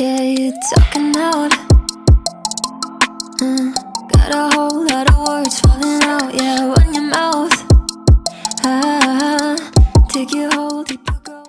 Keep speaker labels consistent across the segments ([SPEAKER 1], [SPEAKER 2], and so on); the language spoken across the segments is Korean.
[SPEAKER 1] Yeah, you talking out. Got a whole lot of words falling out. Yeah, run your mouth. Take you whole deep to go.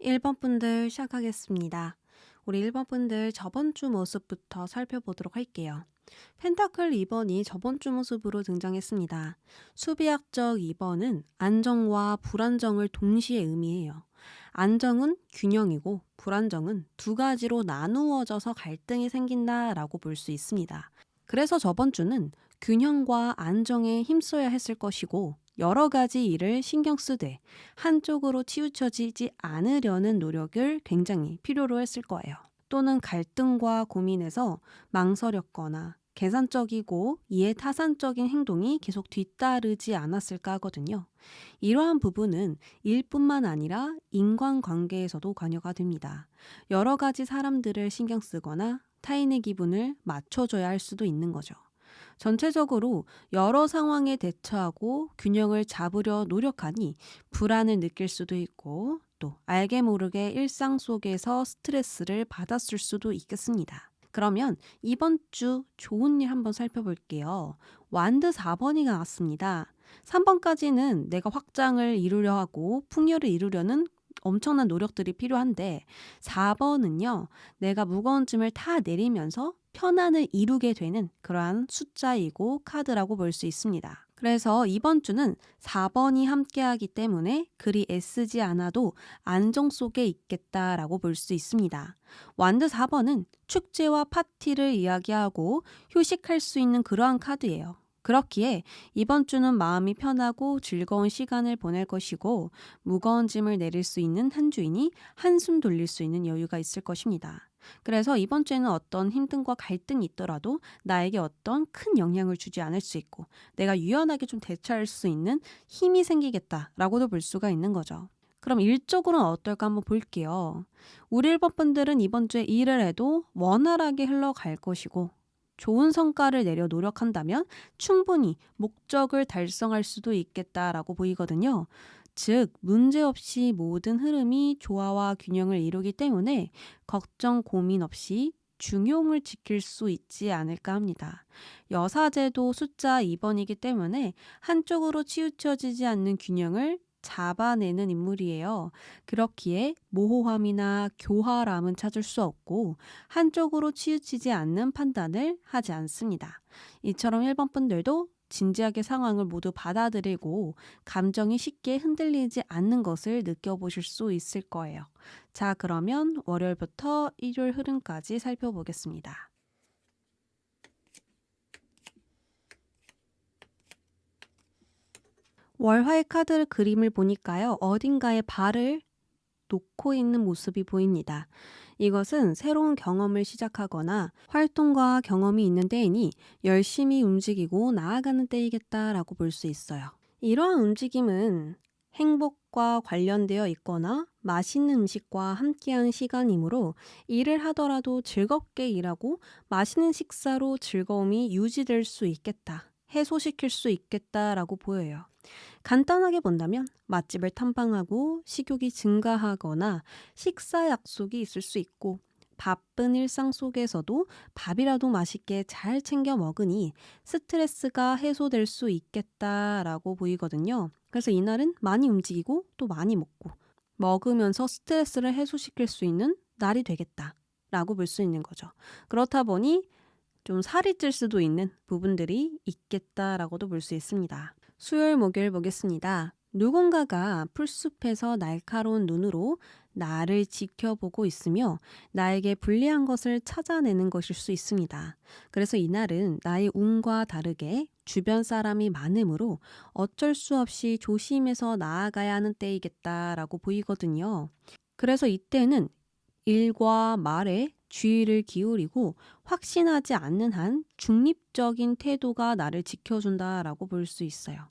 [SPEAKER 2] 일 번 분들 시작하겠습니다. 우리 1번 분들 저번 주 모습부터 살펴보도록 할게요. 펜타클 2번이 저번 주 모습으로 등장했습니다. 수비학적 2번은 안정과 불안정을 동시에 의미해요. 안정은 균형이고 불안정은 두 가지로 나누어져서 갈등이 생긴다라고 볼 수 있습니다. 그래서 저번 주는 균형과 안정에 힘써야 했을 것이고 여러 가지 일을 신경 쓰되 한쪽으로 치우쳐지지 않으려는 노력을 굉장히 필요로 했을 거예요. 또는 갈등과 고민에서 망설였거나 계산적이고 이해타산적인 행동이 계속 뒤따르지 않았을까 하거든요. 이러한 부분은 일뿐만 아니라 인간관계에서도 관여가 됩니다. 여러 가지 사람들을 신경 쓰거나 타인의 기분을 맞춰줘야 할 수도 있는 거죠. 전체적으로 여러 상황에 대처하고 균형을 잡으려 노력하니 불안을 느낄 수도 있고 또 알게 모르게 일상 속에서 스트레스를 받았을 수도 있겠습니다. 그러면 이번 주 좋은 일 한번 살펴볼게요. 완드 4번이 나왔습니다. 3번까지는 내가 확장을 이루려 하고 풍요를 이루려는 엄청난 노력들이 필요한데 4번은요. 내가 무거운 짐을 다 내리면서 편안을 이루게 되는 그러한 숫자이고 카드라고 볼 수 있습니다. 그래서 이번 주는 4번이 함께하기 때문에 그리 애쓰지 않아도 안정 속에 있겠다라고 볼 수 있습니다. 완드 4번은 축제와 파티를 이야기하고 휴식할 수 있는 그러한 카드예요. 그렇기에 이번 주는 마음이 편하고 즐거운 시간을 보낼 것이고 무거운 짐을 내릴 수 있는 한 주이니 한숨 돌릴 수 있는 여유가 있을 것입니다. 그래서 이번 주에는 어떤 힘듦과 갈등이 있더라도 나에게 어떤 큰 영향을 주지 않을 수 있고 내가 유연하게 좀 대처할 수 있는 힘이 생기겠다라고도 볼 수가 있는 거죠. 그럼 일적으로는 어떨까 한번 볼게요. 우리 1번 분들은 이번 주에 일을 해도 원활하게 흘러갈 것이고 좋은 성과를 내려 노력한다면 충분히 목적을 달성할 수도 있겠다라고 보이거든요. 즉 문제없이 모든 흐름이 조화와 균형을 이루기 때문에 걱정 고민 없이 중용을 지킬 수 있지 않을까 합니다. 여사제도 숫자 2번이기 때문에 한쪽으로 치우쳐지지 않는 균형을 잡아내는 인물이에요. 그렇기에 모호함이나 교활함은 찾을 수 없고 한쪽으로 치우치지 않는 판단을 하지 않습니다. 이처럼 1번 분들도 진지하게 상황을 모두 받아들이고 감정이 쉽게 흔들리지 않는 것을 느껴보실 수 있을 거예요. 자, 그러면 월요일부터 일요일 흐름까지 살펴보겠습니다. 월화의 카드 그림을 보니까요. 어딘가에 발을 놓고 있는 모습이 보입니다. 이것은 새로운 경험을 시작하거나 활동과 경험이 있는 때이니 열심히 움직이고 나아가는 때이겠다라고 볼 수 있어요. 이러한 움직임은 행복과 관련되어 있거나 맛있는 음식과 함께한 시간이므로 일을 하더라도 즐겁게 일하고 맛있는 식사로 즐거움이 유지될 수 있겠다, 해소시킬 수 있겠다라고 보여요. 간단하게 본다면 맛집을 탐방하고 식욕이 증가하거나 식사 약속이 있을 수 있고 바쁜 일상 속에서도 밥이라도 맛있게 잘 챙겨 먹으니 스트레스가 해소될 수 있겠다라고 보이거든요. 그래서 이날은 많이 움직이고 또 많이 먹고 먹으면서 스트레스를 해소시킬 수 있는 날이 되겠다라고 볼 수 있는 거죠. 그렇다 보니 좀 살이 찔 수도 있는 부분들이 있겠다라고도 볼 수 있습니다. 수요일, 목요일 보겠습니다. 누군가가 풀숲에서 날카로운 눈으로 나를 지켜보고 있으며 나에게 불리한 것을 찾아내는 것일 수 있습니다. 그래서 이날은 나의 운과 다르게 주변 사람이 많으므로 어쩔 수 없이 조심해서 나아가야 하는 때이겠다라고 보이거든요. 그래서 이때는 일과 말에 주의를 기울이고 확신하지 않는 한 중립적인 태도가 나를 지켜준다라고 볼 수 있어요.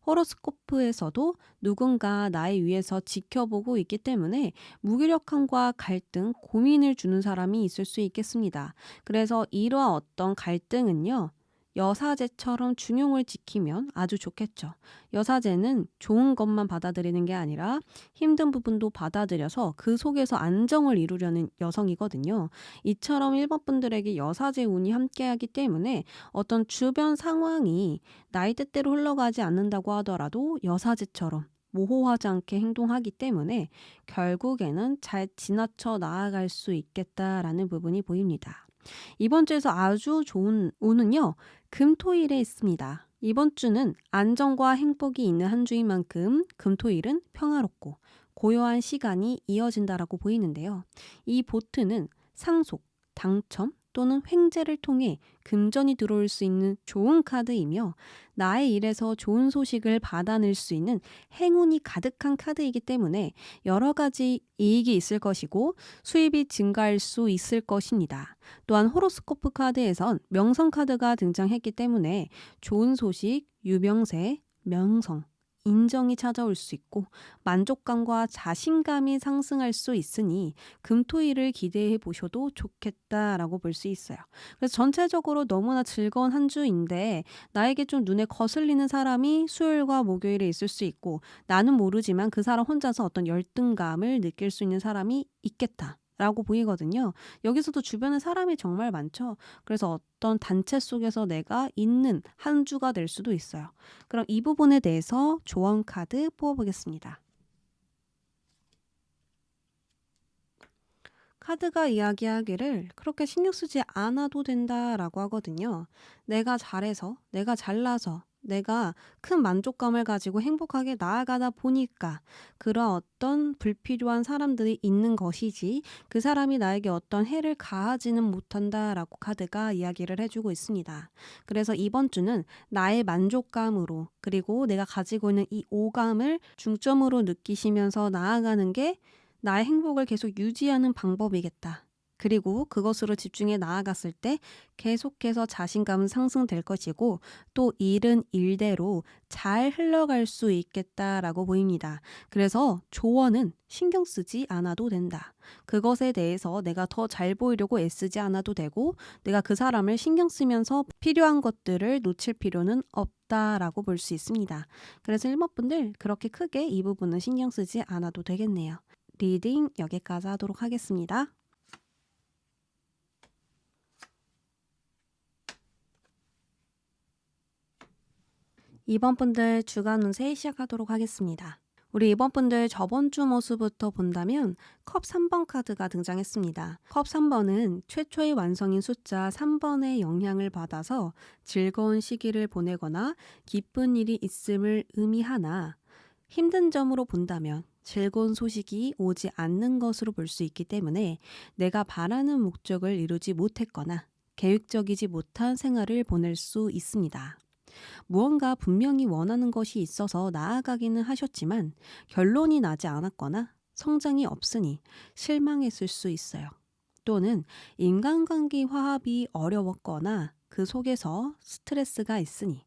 [SPEAKER 2] 호로스코프에서도 누군가 나의 위에서 지켜보고 있기 때문에 무기력함과 갈등, 고민을 주는 사람이 있을 수 있겠습니다. 그래서 이러한 어떤 갈등은요, 여사제처럼 중용을 지키면 아주 좋겠죠. 여사제는 좋은 것만 받아들이는 게 아니라 힘든 부분도 받아들여서 그 속에서 안정을 이루려는 여성이거든요. 이처럼 1번 분들에게 여사제 운이 함께하기 때문에 어떤 주변 상황이 나의 뜻대로 흘러가지 않는다고 하더라도 여사제처럼 모호하지 않게 행동하기 때문에 결국에는 잘 지나쳐 나아갈 수 있겠다라는 부분이 보입니다. 이번 주에서 아주 좋은 운은요, 금토일에 있습니다. 이번 주는 안정과 행복이 있는 한 주인 만큼 금토일은 평화롭고 고요한 시간이 이어진다라고 보이는데요. 이 보트는 상속, 당첨 또는 횡재를 통해 금전이 들어올 수 있는 좋은 카드이며 나의 일에서 좋은 소식을 받아낼 수 있는 행운이 가득한 카드이기 때문에 여러 가지 이익이 있을 것이고 수입이 증가할 수 있을 것입니다. 또한 호로스코프 카드에선 명성 카드가 등장했기 때문에 좋은 소식, 유명세, 명성, 인정이 찾아올 수 있고 만족감과 자신감이 상승할 수 있으니 금토일을 기대해 보셔도 좋겠다라고 볼 수 있어요. 그래서 전체적으로 너무나 즐거운 한 주인데 나에게 좀 눈에 거슬리는 사람이 수요일과 목요일에 있을 수 있고 나는 모르지만 그 사람 혼자서 어떤 열등감을 느낄 수 있는 사람이 있겠다. 라고 보이거든요. 여기서도 주변에 사람이 정말 많죠. 그래서 어떤 단체 속에서 내가 있는 한 주가 될 수도 있어요. 그럼 이 부분에 대해서 조언 카드 뽑아보겠습니다. 카드가 이야기하기를 그렇게 신경 쓰지 않아도 된다라고 하거든요. 내가 잘해서, 내가 잘나서, 내가 큰 만족감을 가지고 행복하게 나아가다 보니까 그런 어떤 불필요한 사람들이 있는 것이지 그 사람이 나에게 어떤 해를 가하지는 못한다라고 카드가 이야기를 해주고 있습니다. 그래서 이번 주는 나의 만족감으로 그리고 내가 가지고 있는 이 오감을 중점으로 느끼시면서 나아가는 게 나의 행복을 계속 유지하는 방법이겠다. 그리고 그것으로 집중해 나아갔을 때 계속해서 자신감은 상승될 것이고 또 일은 일대로 잘 흘러갈 수 있겠다라고 보입니다. 그래서 조언은 신경 쓰지 않아도 된다. 그것에 대해서 내가 더 잘 보이려고 애쓰지 않아도 되고 내가 그 사람을 신경 쓰면서 필요한 것들을 놓칠 필요는 없다라고 볼 수 있습니다. 그래서 1번 분들 그렇게 크게 이 부분은 신경 쓰지 않아도 되겠네요. 리딩 여기까지 하도록 하겠습니다. 2번 분들 주간 운세 시작하도록 하겠습니다. 우리 2번 분들 저번 주 모습부터 본다면 컵 3번 카드가 등장했습니다. 컵 3번은 최초의 완성인 숫자 3번의 영향을 받아서 즐거운 시기를 보내거나 기쁜 일이 있음을 의미하나 힘든 점으로 본다면 즐거운 소식이 오지 않는 것으로 볼 수 있기 때문에 내가 바라는 목적을 이루지 못했거나 계획적이지 못한 생활을 보낼 수 있습니다. 무언가 분명히 원하는 것이 있어서 나아가기는 하셨지만 결론이 나지 않았거나 성장이 없으니 실망했을 수 있어요. 또는 인간관계 화합이 어려웠거나 그 속에서 스트레스가 있으니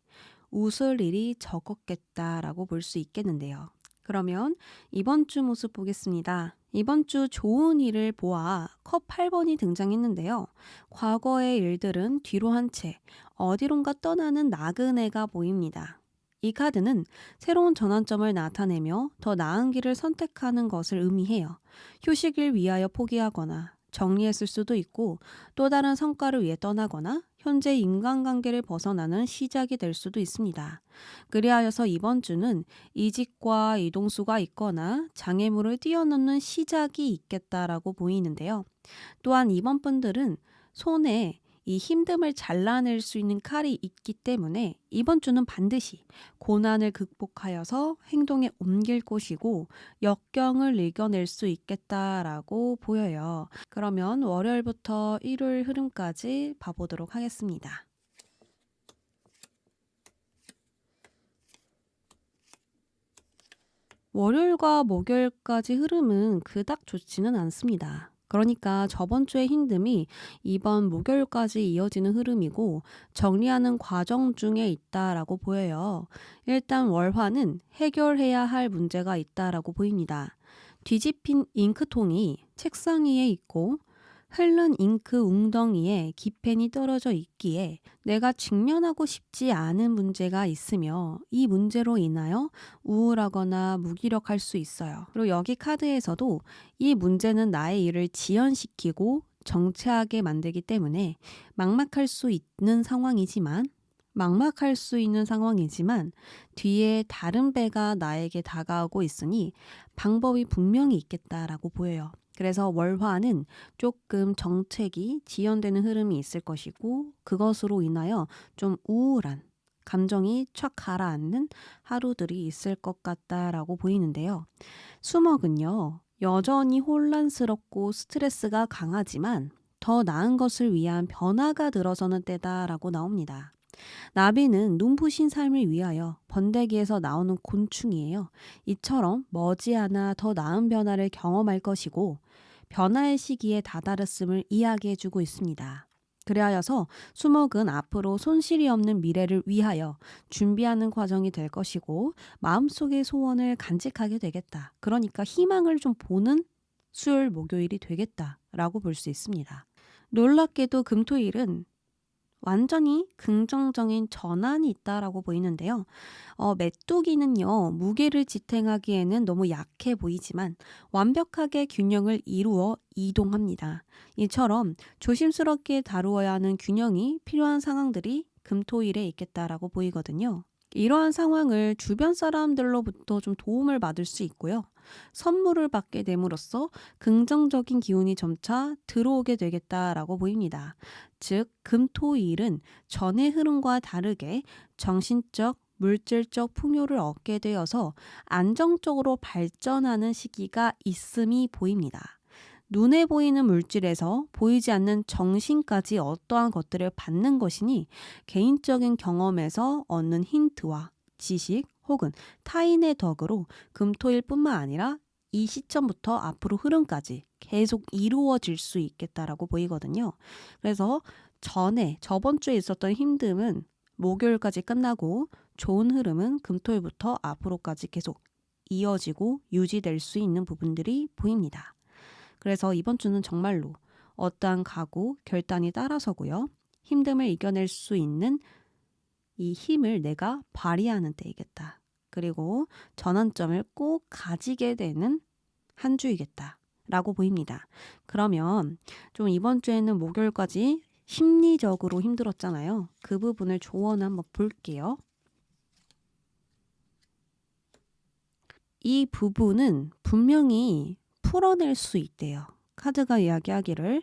[SPEAKER 2] 웃을 일이 적었겠다라고 볼 수 있겠는데요. 그러면 이번 주 모습 보겠습니다. 이번 주 좋은 일을 보아 컵 8번이 등장했는데요. 과거의 일들은 뒤로 한 채 어디론가 떠나는 나그네가 보입니다. 이 카드는 새로운 전환점을 나타내며 더 나은 길을 선택하는 것을 의미해요. 휴식을 위하여 포기하거나 정리했을 수도 있고 또 다른 성과를 위해 떠나거나 현재 인간관계를 벗어나는 시작이 될 수도 있습니다. 그리하여서 이번 주는 이직과 이동수가 있거나 장애물을 뛰어넘는 시작이 있겠다라고 보이는데요. 또한 이번 분들은 손에 이 힘듦을 잘라낼 수 있는 칼이 있기 때문에 이번 주는 반드시 고난을 극복하여서 행동에 옮길 것이고 역경을 이겨낼 수 있겠다라고 보여요. 그러면 월요일부터 일요일 흐름까지 봐보도록 하겠습니다. 월요일과 목요일까지 흐름은 그닥 좋지는 않습니다. 그러니까 저번 주의 힘듦이 이번 목요일까지 이어지는 흐름이고 정리하는 과정 중에 있다라고 보여요. 일단 월화는 해결해야 할 문제가 있다라고 보입니다. 뒤집힌 잉크통이 책상 위에 있고 흐른 잉크 웅덩이에 기펜이 떨어져 있기에 내가 직면하고 싶지 않은 문제가 있으며 이 문제로 인하여 우울하거나 무기력할 수 있어요. 그리고 여기 카드에서도 이 문제는 나의 일을 지연시키고 정체하게 만들기 때문에 막막할 수 있는 상황이지만 뒤에 다른 배가 나에게 다가오고 있으니 방법이 분명히 있겠다라고 보여요. 그래서 월화는 조금 정책이 지연되는 흐름이 있을 것이고 그것으로 인하여 좀 우울한 감정이 촥 가라앉는 하루들이 있을 것 같다라고 보이는데요. 수목은요. 여전히 혼란스럽고 스트레스가 강하지만 더 나은 것을 위한 변화가 들어서는 때다라고 나옵니다. 나비는 눈부신 삶을 위하여 번데기에서 나오는 곤충이에요. 이처럼 머지않아 더 나은 변화를 경험할 것이고 변화의 시기에 다다랐음을 이야기해주고 있습니다. 그리하여서 수목은 앞으로 손실이 없는 미래를 위하여 준비하는 과정이 될 것이고 마음속의 소원을 간직하게 되겠다. 그러니까 희망을 좀 보는 수요일 목요일이 되겠다라고 볼 수 있습니다. 놀랍게도 금토일은 완전히 긍정적인 전환이 있다라고 보이는데요. 메뚜기는요, 무게를 지탱하기에는 너무 약해 보이지만 완벽하게 균형을 이루어 이동합니다. 이처럼 조심스럽게 다루어야 하는 균형이 필요한 상황들이 금토일에 있겠다라고 보이거든요. 이러한 상황을 주변 사람들로부터 좀 도움을 받을 수 있고요. 선물을 받게 됨으로써 긍정적인 기운이 점차 들어오게 되겠다라고 보입니다. 즉, 금토일은 전의 흐름과 다르게 정신적, 물질적 풍요를 얻게 되어서 안정적으로 발전하는 시기가 있음이 보입니다. 눈에 보이는 물질에서 보이지 않는 정신까지 어떠한 것들을 받는 것이니 개인적인 경험에서 얻는 힌트와 지식 혹은 타인의 덕으로 금토일뿐만 아니라 이 시점부터 앞으로 흐름까지 계속 이루어질 수 있겠다라고 보이거든요. 그래서 저번 주에 있었던 힘듦은 목요일까지 끝나고 좋은 흐름은 금토일부터 앞으로까지 계속 이어지고 유지될 수 있는 부분들이 보입니다. 그래서 이번 주는 정말로 어떠한 각오, 결단이 따라서고요. 힘듦을 이겨낼 수 있는 이 힘을 내가 발휘하는 때이겠다. 그리고 전환점을 꼭 가지게 되는 한 주이겠다. 라고 보입니다. 그러면 좀 이번 주에는 목요일까지 심리적으로 힘들었잖아요. 그 부분을 조언을 한번 볼게요. 이 부분은 분명히 풀어낼 수 있대요. 카드가 이야기하기를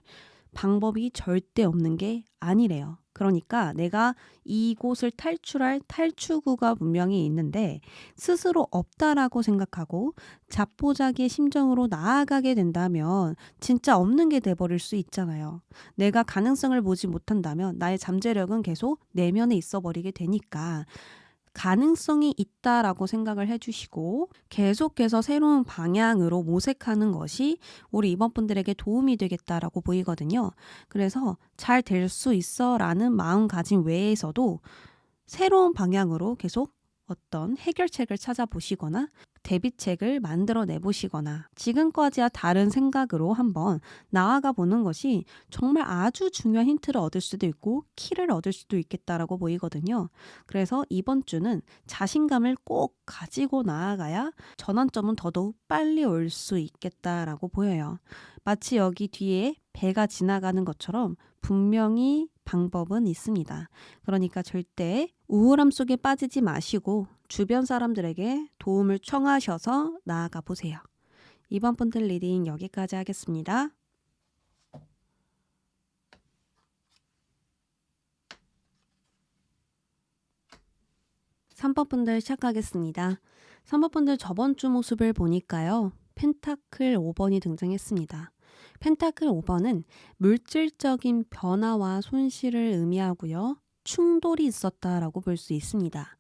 [SPEAKER 2] 방법이 절대 없는 게 아니래요. 그러니까 내가 이곳을 탈출할 탈출구가 분명히 있는데 스스로 없다라고 생각하고 자포자기의 심정으로 나아가게 된다면 진짜 없는 게 돼버릴 수 있잖아요. 내가 가능성을 보지 못한다면 나의 잠재력은 계속 내면에 있어버리게 되니까 가능성이 있다라고 생각을 해주시고 계속해서 새로운 방향으로 모색하는 것이 우리 이번 분들에게 도움이 되겠다라고 보이거든요. 그래서 잘 될 수 있어 라는 마음가짐 외에서도 새로운 방향으로 계속 어떤 해결책을 찾아보시거나 대비책을 만들어 내보시거나 지금까지와 다른 생각으로 한번 나아가 보는 것이 정말 아주 중요한 힌트를 얻을 수도 있고 키를 얻을 수도 있겠다라고 보이거든요. 그래서 이번 주는 자신감을 꼭 가지고 나아가야 전환점은 더더욱 빨리 올 수 있겠다라고 보여요. 마치 여기 뒤에 배가 지나가는 것처럼 분명히 방법은 있습니다. 그러니까 절대 우울함 속에 빠지지 마시고 주변 사람들에게 도움을 청하셔서 나아가 보세요. 이번 분들 리딩 여기까지 하겠습니다. 3번 분들 시작하겠습니다. 3번 분들 저번 주 모습을 보니까요. 펜타클 5번이 등장했습니다. 펜타클 5번은 물질적인 변화와 손실을 의미하고요. 충돌이 있었다라고 볼 수 있습니다.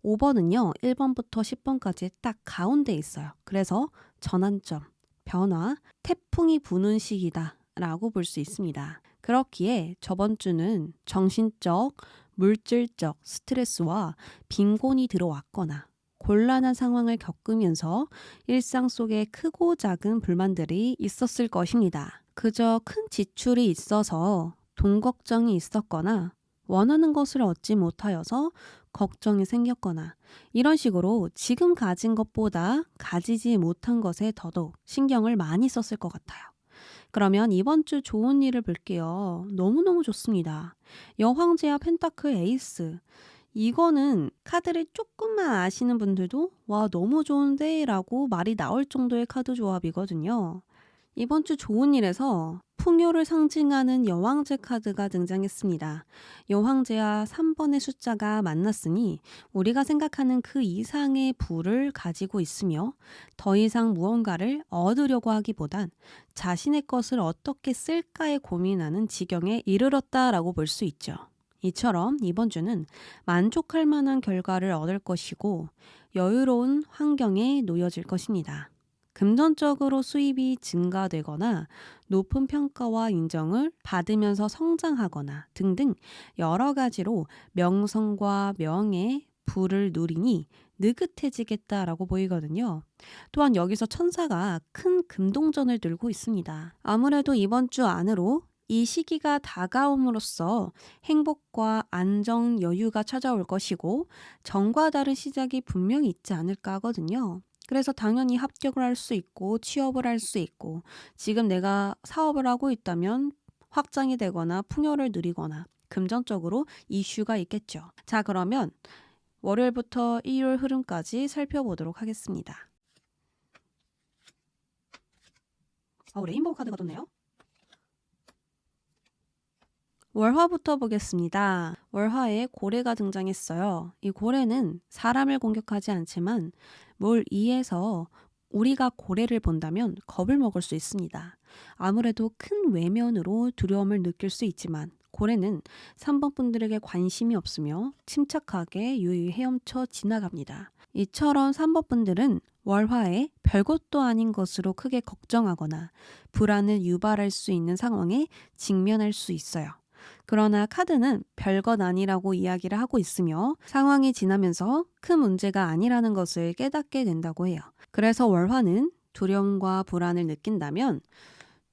[SPEAKER 2] 5번은요. 1번부터 10번까지 딱 가운데 있어요. 그래서 전환점, 변화, 태풍이 부는 시기다 라고 볼 수 있습니다. 그렇기에 저번 주는 정신적, 물질적 스트레스와 빈곤이 들어왔거나 곤란한 상황을 겪으면서 일상 속에 크고 작은 불만들이 있었을 것입니다. 그저 큰 지출이 있어서 돈 걱정이 있었거나 원하는 것을 얻지 못하여서 걱정이 생겼거나 이런 식으로 지금 가진 것보다 가지지 못한 것에 더더욱 신경을 많이 썼을 것 같아요. 그러면 이번 주 좋은 일을 볼게요. 너무너무 좋습니다. 여황제와 펜타클 에이스. 이거는 카드를 조금만 아시는 분들도 와 너무 좋은데 라고 말이 나올 정도의 카드 조합이거든요. 이번 주 좋은 일에서 풍요를 상징하는 여황제 카드가 등장했습니다. 여황제와 3번의 숫자가 만났으니 우리가 생각하는 그 이상의 부를 가지고 있으며 더 이상 무언가를 얻으려고 하기보단 자신의 것을 어떻게 쓸까에 고민하는 지경에 이르렀다라고 볼 수 있죠. 이처럼 이번 주는 만족할 만한 결과를 얻을 것이고 여유로운 환경에 놓여질 것입니다. 금전적으로 수입이 증가되거나 높은 평가와 인정을 받으면서 성장하거나 등등 여러 가지로 명성과 명예, 부를 누리니 느긋해지겠다라고 보이거든요. 또한 여기서 천사가 큰 금동전을 들고 있습니다. 아무래도 이번 주 안으로 이 시기가 다가옴으로써 행복과 안정, 여유가 찾아올 것이고 전과 다른 시작이 분명히 있지 않을까 하거든요. 그래서 당연히 합격을 할 수 있고 취업을 할 수 있고 지금 내가 사업을 하고 있다면 확장이 되거나 풍요를 누리거나 금전적으로 이슈가 있겠죠. 자, 그러면 월요일부터 일요일 흐름까지 살펴보도록 하겠습니다. 레인보우 카드가 떴네요. 월화부터 보겠습니다. 월화에 고래가 등장했어요. 이 고래는 사람을 공격하지 않지만 뭘 이해해서 우리가 고래를 본다면 겁을 먹을 수 있습니다. 아무래도 큰 외면으로 두려움을 느낄 수 있지만 고래는 3번 분들에게 관심이 없으며 침착하게 유유히 헤엄쳐 지나갑니다. 이처럼 3번 분들은 월화에 별것도 아닌 것으로 크게 걱정하거나 불안을 유발할 수 있는 상황에 직면할 수 있어요. 그러나 카드는 별것 아니라고 이야기를 하고 있으며 상황이 지나면서 큰 문제가 아니라는 것을 깨닫게 된다고 해요. 그래서 월화는 두려움과 불안을 느낀다면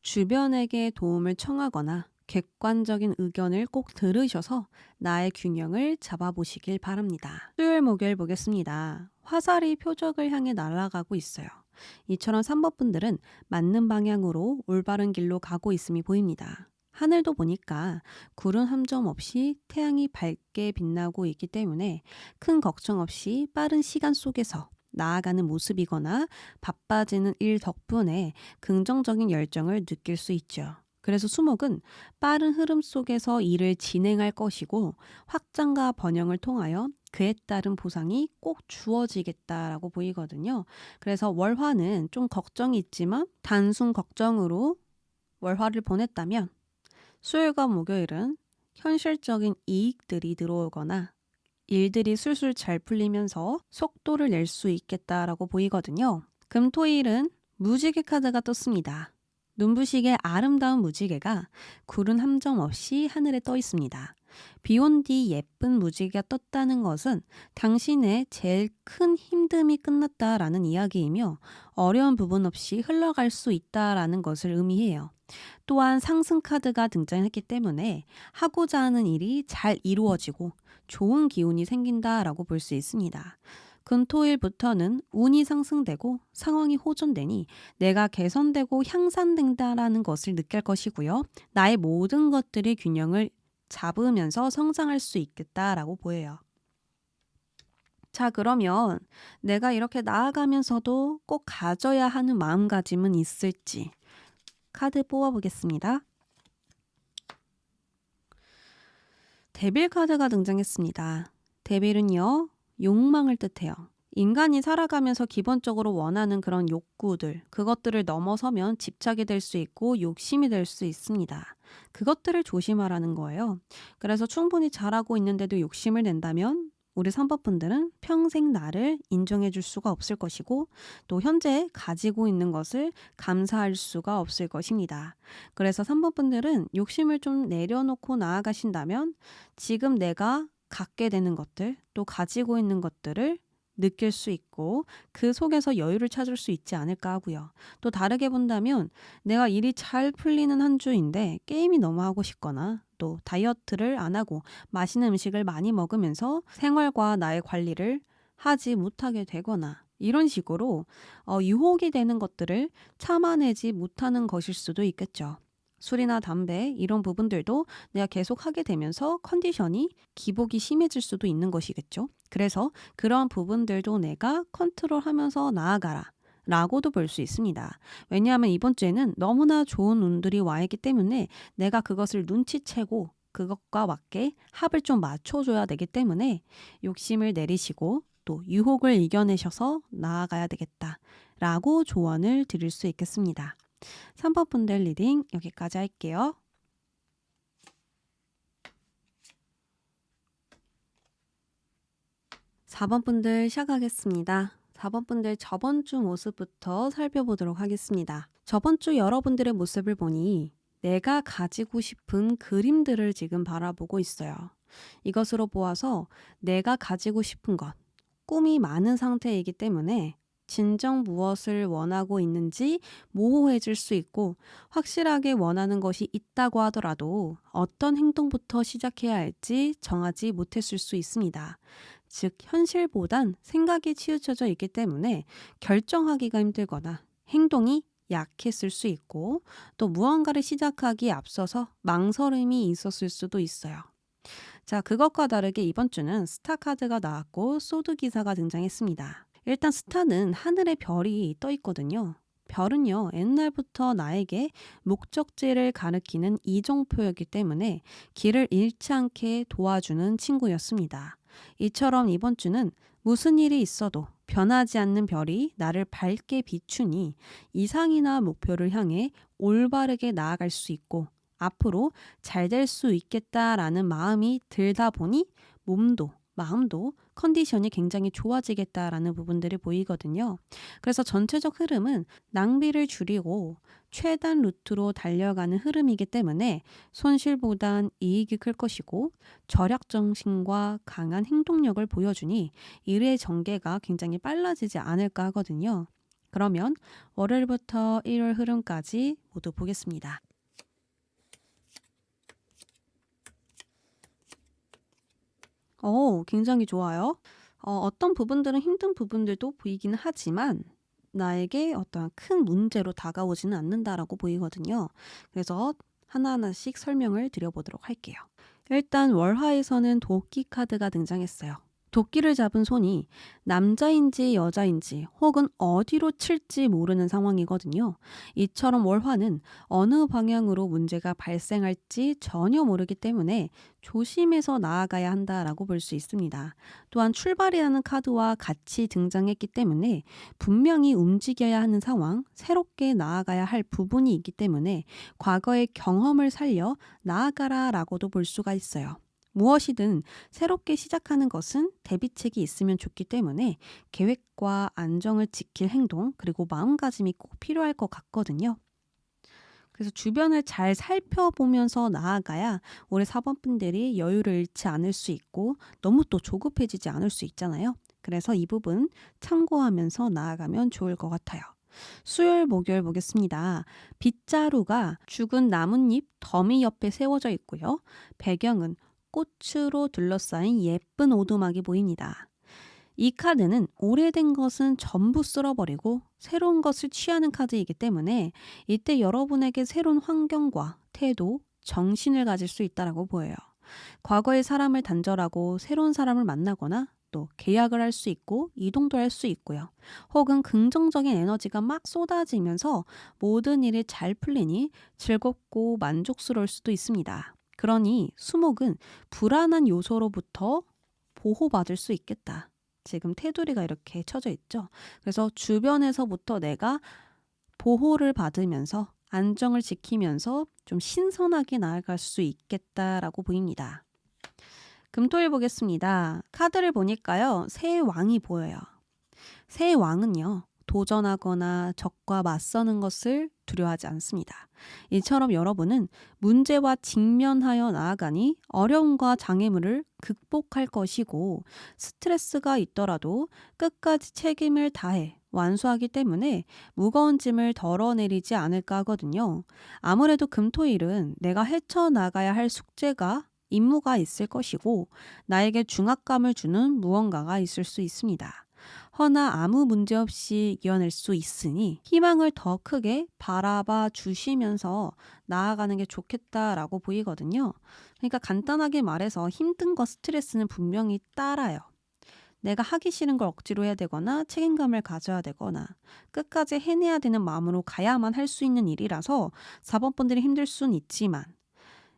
[SPEAKER 2] 주변에게 도움을 청하거나 객관적인 의견을 꼭 들으셔서 나의 균형을 잡아보시길 바랍니다. 수요일 목요일 보겠습니다. 화살이 표적을 향해 날아가고 있어요. 이처럼 3번 분들은 맞는 방향으로 올바른 길로 가고 있음이 보입니다. 하늘도 보니까 구름 한 점 없이 태양이 밝게 빛나고 있기 때문에 큰 걱정 없이 빠른 시간 속에서 나아가는 모습이거나 바빠지는 일 덕분에 긍정적인 열정을 느낄 수 있죠. 그래서 수목은 빠른 흐름 속에서 일을 진행할 것이고 확장과 번영을 통하여 그에 따른 보상이 꼭 주어지겠다라고 보이거든요. 그래서 월화는 좀 걱정이 있지만 단순 걱정으로 월화를 보냈다면 수요일과 목요일은 현실적인 이익들이 들어오거나 일들이 술술 잘 풀리면서 속도를 낼 수 있겠다라고 보이거든요. 금토일은 무지개 카드가 떴습니다. 눈부시게 아름다운 무지개가 구름 한 점 없이 하늘에 떠 있습니다. 비온 뒤 예쁜 무지개가 떴다는 것은 당신의 제일 큰 힘듦이 끝났다라는 이야기이며 어려운 부분 없이 흘러갈 수 있다라는 것을 의미해요. 또한 상승 카드가 등장했기 때문에 하고자 하는 일이 잘 이루어지고 좋은 기운이 생긴다라고 볼 수 있습니다. 금토일부터는 운이 상승되고 상황이 호전되니 내가 개선되고 향상된다라는 것을 느낄 것이고요. 나의 모든 것들이 균형을 잡으면서 성장할 수 있겠다라고 보여요. 자, 그러면 내가 이렇게 나아가면서도 꼭 가져야 하는 마음가짐은 있을지 카드 뽑아보겠습니다. 데빌 카드가 등장했습니다. 데빌은요, 욕망을 뜻해요. 인간이 살아가면서 기본적으로 원하는 그런 욕구들, 그것들을 넘어서면 집착이 될 수 있고 욕심이 될 수 있습니다. 그것들을 조심하라는 거예요. 그래서 충분히 잘하고 있는데도 욕심을 낸다면 우리 3번 분들은 평생 나를 인정해 줄 수가 없을 것이고 또 현재 가지고 있는 것을 감사할 수가 없을 것입니다. 그래서 3번 분들은 욕심을 좀 내려놓고 나아가신다면 지금 내가 갖게 되는 것들, 또 가지고 있는 것들을 느낄 수 있고 그 속에서 여유를 찾을 수 있지 않을까 하고요. 또 다르게 본다면 내가 일이 잘 풀리는 한 주인데 게임이 너무 하고 싶거나 또 다이어트를 안 하고 맛있는 음식을 많이 먹으면서 생활과 나의 관리를 하지 못하게 되거나 이런 식으로 유혹이 되는 것들을 참아내지 못하는 것일 수도 있겠죠. 술이나 담배 이런 부분들도 내가 계속 하게 되면서 컨디션이 기복이 심해질 수도 있는 것이겠죠. 그래서 그런 부분들도 내가 컨트롤하면서 나아가라 라고도 볼 수 있습니다. 왜냐하면 이번 주에는 너무나 좋은 운들이 와 있기 때문에 내가 그것을 눈치채고 그것과 맞게 합을 좀 맞춰줘야 되기 때문에 욕심을 내리시고 또 유혹을 이겨내셔서 나아가야 되겠다 라고 조언을 드릴 수 있겠습니다. 3번 분들 리딩 여기까지 할게요. 4번 분들 시작하겠습니다. 4번 분들 저번 주 모습부터 살펴보도록 하겠습니다. 저번 주 여러분들의 모습을 보니 내가 가지고 싶은 그림들을 지금 바라보고 있어요. 이것으로 보아서 내가 가지고 싶은 것, 꿈이 많은 상태이기 때문에 진정 무엇을 원하고 있는지 모호해질 수 있고 확실하게 원하는 것이 있다고 하더라도 어떤 행동부터 시작해야 할지 정하지 못했을 수 있습니다. 즉 현실보단 생각이 치우쳐져 있기 때문에 결정하기가 힘들거나 행동이 약했을 수 있고 또 무언가를 시작하기에 앞서서 망설임이 있었을 수도 있어요. 자, 그것과 다르게 이번 주는 스타 카드가 나왔고 소드 기사가 등장했습니다. 일단 스타는 하늘에 별이 떠 있거든요. 별은요, 옛날부터 나에게 목적지를 가리키는 이정표였기 때문에 길을 잃지 않게 도와주는 친구였습니다. 이처럼 이번 주는 무슨 일이 있어도 변하지 않는 별이 나를 밝게 비추니 이상이나 목표를 향해 올바르게 나아갈 수 있고 앞으로 잘 될 수 있겠다라는 마음이 들다 보니 몸도 마음도 컨디션이 굉장히 좋아지겠다라는 부분들이 보이거든요. 그래서 전체적 흐름은 낭비를 줄이고 최단 루트로 달려가는 흐름이기 때문에 손실보단 이익이 클 것이고 절약 정신과 강한 행동력을 보여주니 일의 전개가 굉장히 빨라지지 않을까 하거든요. 그러면 월요일부터 일요일 흐름까지 모두 보겠습니다. 굉장히 좋아요. 어떤 부분들은 힘든 부분들도 보이기는 하지만 나에게 어떠한 큰 문제로 다가오지는 않는다라고 보이거든요. 그래서 하나하나씩 설명을 드려보도록 할게요. 일단 월화에서는 도끼 카드가 등장했어요. 도끼를 잡은 손이 남자인지 여자인지 혹은 어디로 칠지 모르는 상황이거든요. 이처럼 월화는 어느 방향으로 문제가 발생할지 전혀 모르기 때문에 조심해서 나아가야 한다라고 볼 수 있습니다. 또한 출발이라는 카드와 같이 등장했기 때문에 분명히 움직여야 하는 상황, 새롭게 나아가야 할 부분이 있기 때문에 과거의 경험을 살려 나아가라라고도 볼 수가 있어요. 무엇이든 새롭게 시작하는 것은 대비책이 있으면 좋기 때문에 계획과 안정을 지킬 행동 그리고 마음가짐이 꼭 필요할 것 같거든요. 그래서 주변을 잘 살펴보면서 나아가야 우리 4번 분들이 여유를 잃지 않을 수 있고 너무 또 조급해지지 않을 수 있잖아요. 그래서 이 부분 참고하면서 나아가면 좋을 것 같아요. 수요일, 목요일 보겠습니다. 빗자루가 죽은 나뭇잎 더미 옆에 세워져 있고요. 배경은 꽃으로 둘러싸인 예쁜 오두막이 보입니다. 이 카드는 오래된 것은 전부 쓸어버리고 새로운 것을 취하는 카드이기 때문에 이때 여러분에게 새로운 환경과 태도, 정신을 가질 수 있다라고 보여요. 과거의 사람을 단절하고 새로운 사람을 만나거나 또 계약을 할 수 있고 이동도 할 수 있고요. 혹은 긍정적인 에너지가 막 쏟아지면서 모든 일이 잘 풀리니 즐겁고 만족스러울 수도 있습니다. 그러니 수목은 불안한 요소로부터 보호받을 수 있겠다. 지금 테두리가 이렇게 쳐져 있죠. 그래서 주변에서부터 내가 보호를 받으면서 안정을 지키면서 좀 신선하게 나아갈 수 있겠다라고 보입니다. 금토일 보겠습니다. 카드를 보니까요. 새 왕이 보여요. 새 왕은요. 도전하거나 적과 맞서는 것을 두려워하지 않습니다. 이처럼 여러분은 문제와 직면하여 나아가니 어려움과 장애물을 극복할 것이고 스트레스가 있더라도 끝까지 책임을 다해 완수하기 때문에 무거운 짐을 덜어내리지 않을까 하거든요. 아무래도 금토일은 내가 헤쳐나가야 할 숙제가 임무가 있을 것이고 나에게 중압감을 주는 무언가가 있을 수 있습니다. 허나 아무 문제 없이 이겨낼 수 있으니 희망을 더 크게 바라봐 주시면서 나아가는 게 좋겠다라고 보이거든요. 그러니까 간단하게 말해서 힘든 거 스트레스는 분명히 따라요. 내가 하기 싫은 걸 억지로 해야 되거나 책임감을 가져야 되거나 끝까지 해내야 되는 마음으로 가야만 할 수 있는 일이라서 4번 분들이 힘들 수는 있지만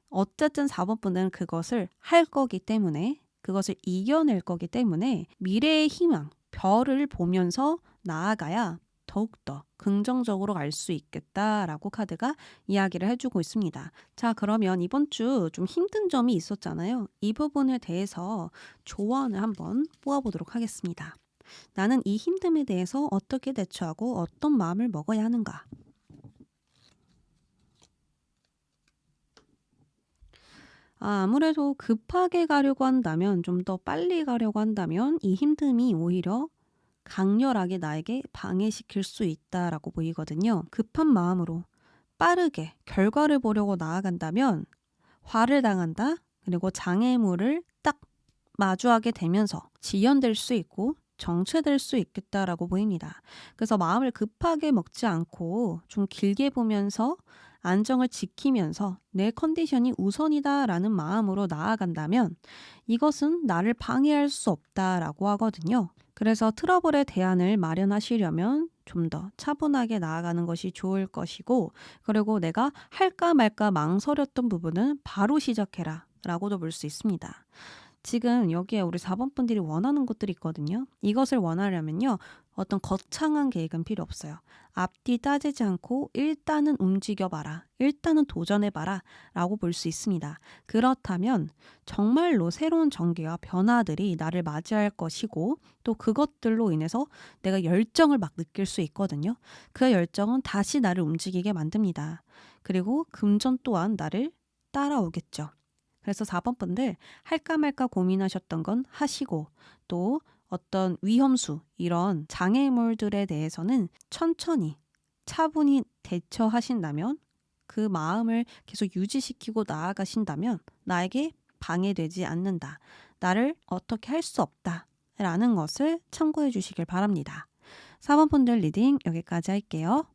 [SPEAKER 2] 어쨌든 4번 분들은 그것을 할 거기 때문에 그것을 이겨낼 거기 때문에 미래의 희망, 별을 보면서 나아가야 더욱더 긍정적으로 갈 수 있겠다라고 카드가 이야기를 해주고 있습니다. 자, 그러면 이번 주 좀 힘든 점이 있었잖아요. 이 부분에 대해서 조언을 한번 뽑아보도록 하겠습니다. 나는 이 힘듦에 대해서 어떻게 대처하고 어떤 마음을 먹어야 하는가? 아무래도 급하게 가려고 한다면, 좀 더 빨리 가려고 한다면 이 힘듦이 오히려 강렬하게 나에게 방해시킬 수 있다라고 보이거든요. 급한 마음으로 빠르게 결과를 보려고 나아간다면 화를 당한다. 그리고 장애물을 딱 마주하게 되면서 지연될 수 있고 정체될 수 있겠다라고 보입니다. 그래서 마음을 급하게 먹지 않고 좀 길게 보면서 안정을 지키면서 내 컨디션이 우선이다라는 마음으로 나아간다면 이것은 나를 방해할 수 없다라고 하거든요. 그래서 트러블의 대안을 마련하시려면 좀 더 차분하게 나아가는 것이 좋을 것이고, 그리고 내가 할까 말까 망설였던 부분은 바로 시작해라 라고도 볼 수 있습니다. 지금 여기에 우리 4번 분들이 원하는 것들이 있거든요. 이것을 원하려면요. 어떤 거창한 계획은 필요 없어요. 앞뒤 따지지 않고 일단은 움직여봐라. 일단은 도전해봐라. 라고 볼 수 있습니다. 그렇다면 정말로 새로운 전개와 변화들이 나를 맞이할 것이고 또 그것들로 인해서 내가 열정을 막 느낄 수 있거든요. 그 열정은 다시 나를 움직이게 만듭니다. 그리고 금전 또한 나를 따라오겠죠. 그래서 4번 분들 할까 말까 고민하셨던 건 하시고 또 어떤 위험수 이런 장애물들에 대해서는 천천히 차분히 대처하신다면 그 마음을 계속 유지시키고 나아가신다면 나에게 방해되지 않는다. 나를 어떻게 할 수 없다. 라는 것을 참고해 주시길 바랍니다. 4번 분들 리딩 여기까지 할게요.